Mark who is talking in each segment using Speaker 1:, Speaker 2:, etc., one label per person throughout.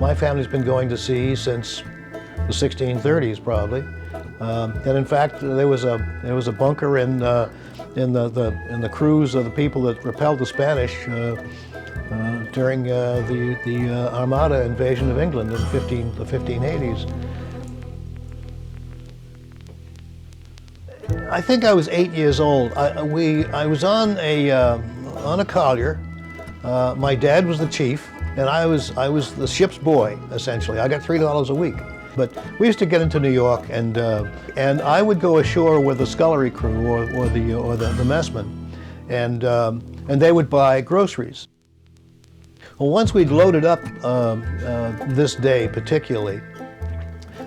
Speaker 1: My family's been going to sea since the 1630s, probably. And in fact, there was a bunker in the crews of the people that repelled the Spanish during the Armada invasion of England in the 1580s. I think I was 8 years old. I was on a collier. My dad was the chief, and I was the ship's boy, essentially. I got $3 a week. But we used to get into New York, and I would go ashore with the scullery crew or the messmen, and they would buy groceries. Well, once we'd loaded up this day particularly,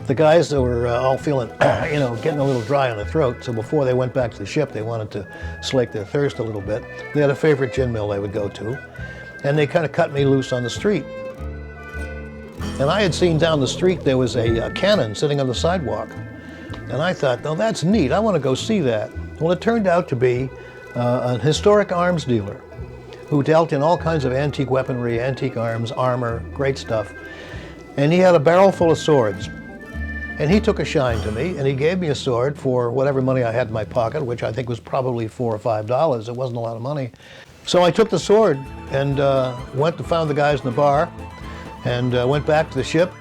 Speaker 1: the guys that were all feeling, getting a little dry on the throat, so before they went back to the ship, they wanted to slake their thirst a little bit. They had a favorite gin mill they would go to, and they kind of cut me loose on the street. And I had seen down the street there was a cannon sitting on the sidewalk. And I thought, oh, that's neat, I want to go see that. Well, it turned out to be an historic arms dealer who dealt in all kinds of antique weaponry, antique arms, armor, great stuff. And he had a barrel full of swords. And he took a shine to me, and he gave me a sword for whatever money I had in my pocket, which I think was probably $4 or $5. It wasn't a lot of money. So I took the sword and went and found the guys in the bar, and went back to the ship.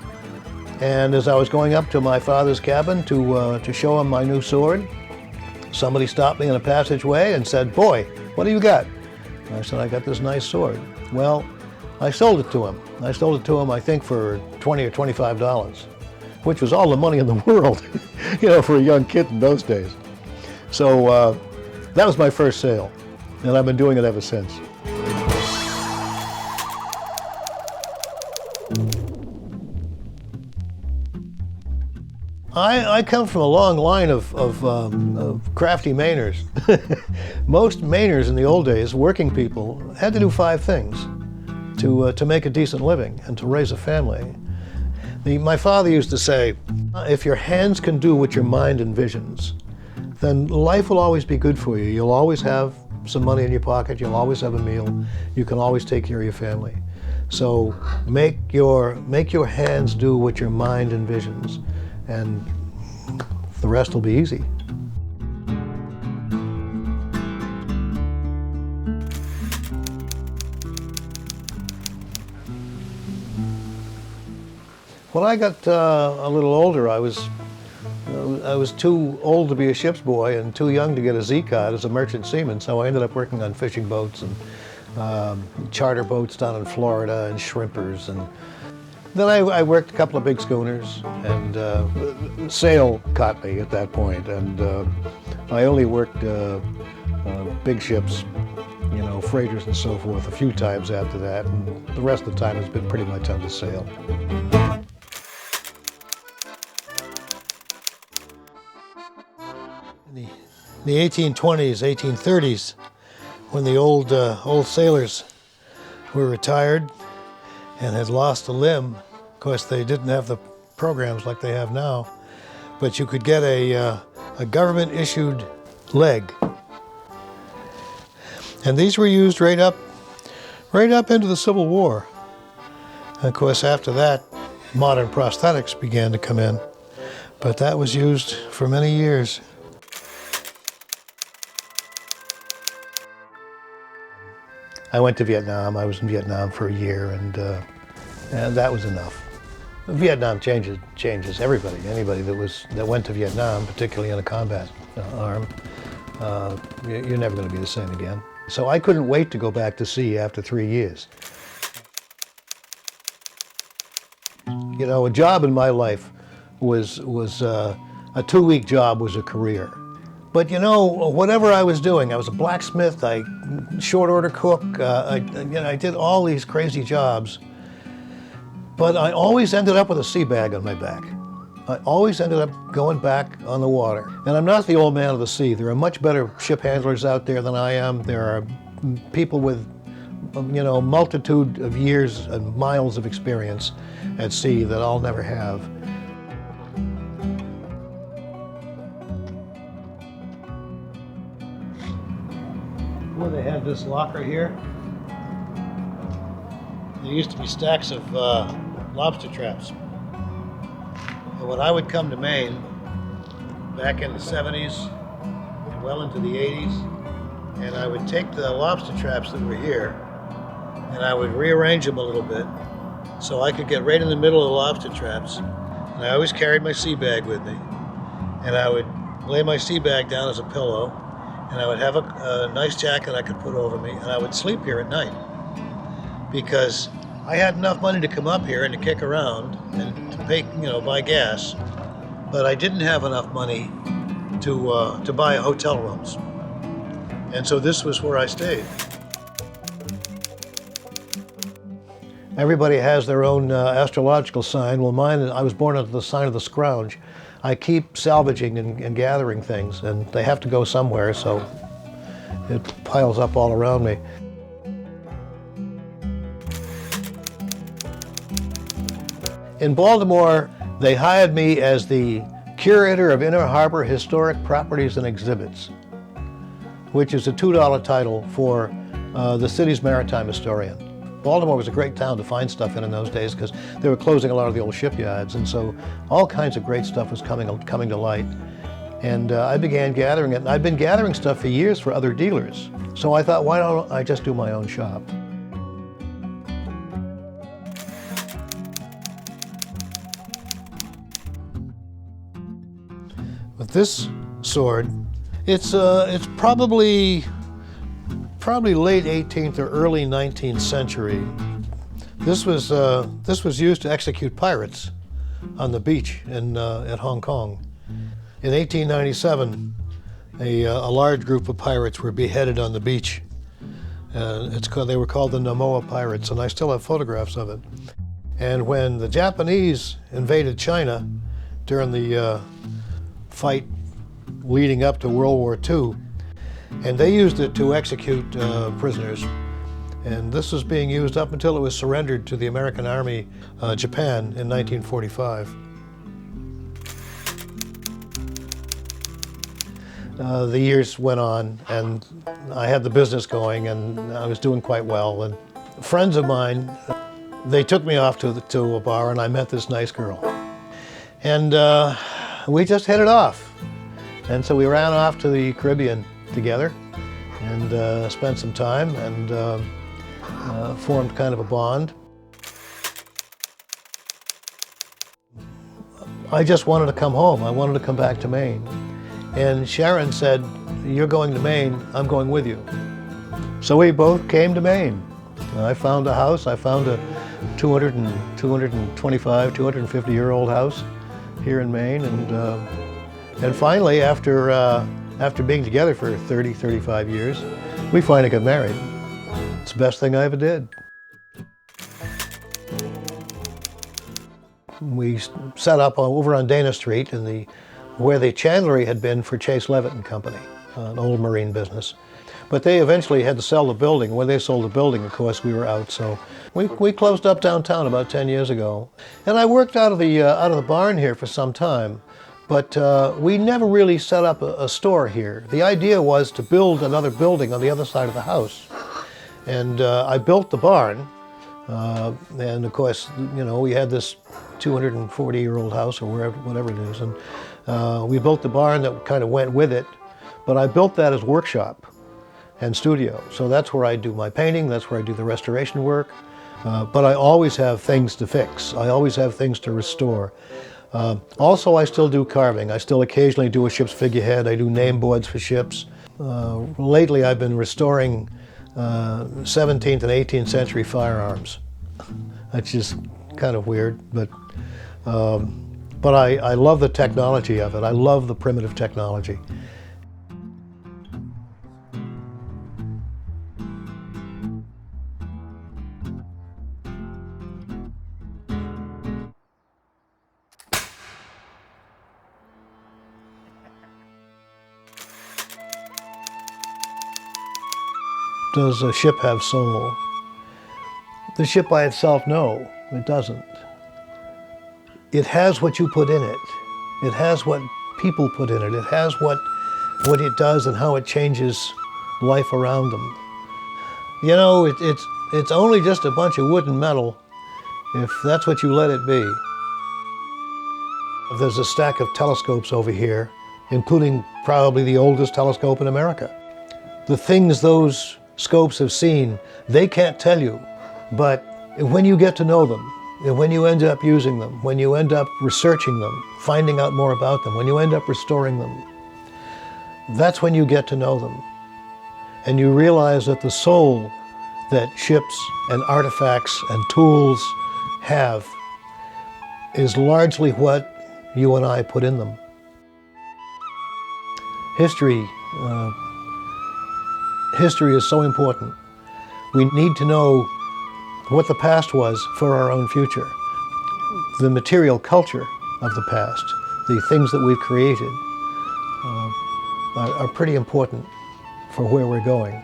Speaker 1: And as I was going up to my father's cabin to show him my new sword, somebody stopped me in a passageway and said, "Boy, what do you got?" And I said, "I got this nice sword." Well, I sold it to him. I sold it to him, I think, for $20 or $25, which was all the money in the world, for a young kid in those days. So that was my first sale, and I've been doing it ever since. I come from a long line of crafty Mainers. Most Mainers in the old days, working people, had to do 5 things to make a decent living and to raise a family. My father used to say, if your hands can do what your mind envisions, then life will always be good for you. You'll always have some money in your pocket, you'll always have a meal, you can always take care of your family. So make your hands do what your mind envisions, and the rest will be easy. When I got a little older, I was too old to be a ship's boy and too young to get a Z card as a merchant seaman, so I ended up working on fishing boats and charter boats down in Florida and shrimpers. And then I worked a couple of big schooners, and sail caught me at that point, and I only worked big ships, freighters and so forth, a few times after that, and the rest of the time has been pretty much on the sail. In the 1820s, 1830s, when the old sailors were retired and had lost a limb, of course they didn't have the programs like they have now, but you could get a government-issued leg. And these were used right up into the Civil War. And of course, after that, modern prosthetics began to come in, but that was used for many years. I went to Vietnam. I was in Vietnam for a year, and that was enough. Vietnam changes everybody. Anybody that went to Vietnam, particularly in a combat arm, you're never going to be the same again. So I couldn't wait to go back to sea after 3 years. A job in my life was a 2-week job was a career. But whatever I was doing, I was a blacksmith, short order cook, I did all these crazy jobs. But I always ended up with a sea bag on my back. I always ended up going back on the water. And I'm not the old man of the sea. There are much better ship handlers out there than I am. There are people with, multitude of years and miles of experience at sea that I'll never have. Well, they had this locker here. There used to be stacks of lobster traps. And when I would come to Maine, back in the 70s and well into the 80s, and I would take the lobster traps that were here and I would rearrange them a little bit so I could get right in the middle of the lobster traps. And I always carried my sea bag with me. And I would lay my sea bag down as a pillow, and I would have a nice jacket I could put over me, and I would sleep here at night. Because I had enough money to come up here and to kick around and to pay, buy gas, but I didn't have enough money to buy hotel rooms. And so this was where I stayed. Everybody has their own astrological sign. Well, mine, I was born under the sign of the Scrounge. I keep salvaging and gathering things, and they have to go somewhere, so it piles up all around me. In Baltimore, they hired me as the curator of Inner Harbor Historic Properties and Exhibits, which is a $2 title for the city's maritime historian. Baltimore was a great town to find stuff in those days because they were closing a lot of the old shipyards, and so all kinds of great stuff was coming to light. And I began gathering it, and I've been gathering stuff for years for other dealers. So I thought, why don't I just do my own shop? With this sword, it's probably late 18th or early 19th century. This was used to execute pirates on the beach at Hong Kong. In 1897, a large group of pirates were beheaded on the beach. They were called the Naval pirates, and I still have photographs of it. And when the Japanese invaded China during the fight leading up to World War II, and they used it to execute prisoners. And this was being used up until it was surrendered to the American Army, Japan, in 1945. The years went on, and I had the business going, and I was doing quite well. And friends of mine, they took me off to a bar, and I met this nice girl. And we just hit it off. And so we ran off to the Caribbean together and spent some time and formed kind of a bond. I just wanted to come home. I wanted to come back to Maine. And Sharon said, "You're going to Maine, I'm going with you." So we both came to Maine. I found a house. I found a 225, 250-year-old house here in Maine. And finally, after being together for 30, 35 years, we finally got married. It's the best thing I ever did. We set up over on Dana Street where the chandlery had been for Chase Levitt and Company, an old marine business. But they eventually had to sell the building. When they sold the building, of course, we were out. So we closed up downtown about 10 years ago. And I worked out of the barn here for some time. But we never really set up a store here. The idea was to build another building on the other side of the house. And I built the barn. And of course, we had this 240-year-old house or whatever it is. And we built the barn that kind of went with it. But I built that as workshop and studio. So that's where I do my painting. That's where I do the restoration work. But I always have things to fix. I always have things to restore. Also, I still do carving. I still occasionally do a ship's figurehead. I do name boards for ships. Lately, I've been restoring 17th and 18th century firearms. That's just kind of weird, but I love the technology of it. I love the primitive technology. Does a ship have soul? The ship by itself, no, it doesn't. It has what you put in it. It has what people put in it. It has what it does and how it changes life around them. It's only just a bunch of wood and metal, if that's what you let it be. There's a stack of telescopes over here, including probably the oldest telescope in America. The things those scopes have seen, they can't tell you, but when you get to know them, and when you end up using them, when you end up researching them, finding out more about them, when you end up restoring them, that's when you get to know them. And you realize that the soul that ships and artifacts and tools have is largely what you and I put in them. History is so important. We need to know what the past was for our own future. The material culture of the past, the things that we've created, are pretty important for where we're going.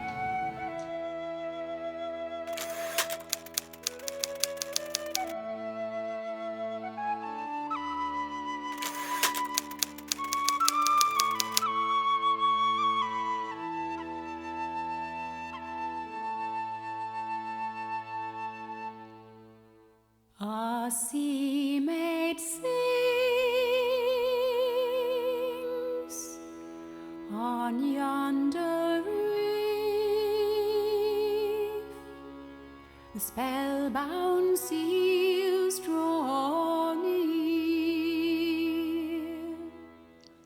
Speaker 2: A sea maid sings on yonder reef, the spellbound seals draw near.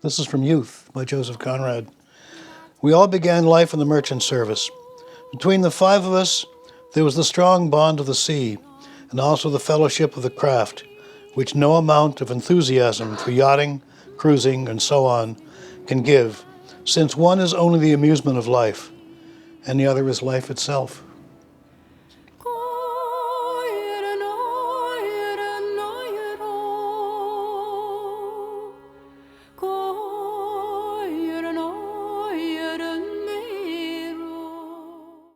Speaker 1: This is from Youth by Joseph Conrad. We all began life in the merchant service. Between the five of us, there was the strong bond of the sea, and also the fellowship of the craft, which no amount of enthusiasm for yachting, cruising, and so on can give, since one is only the amusement of life, and the other is life itself.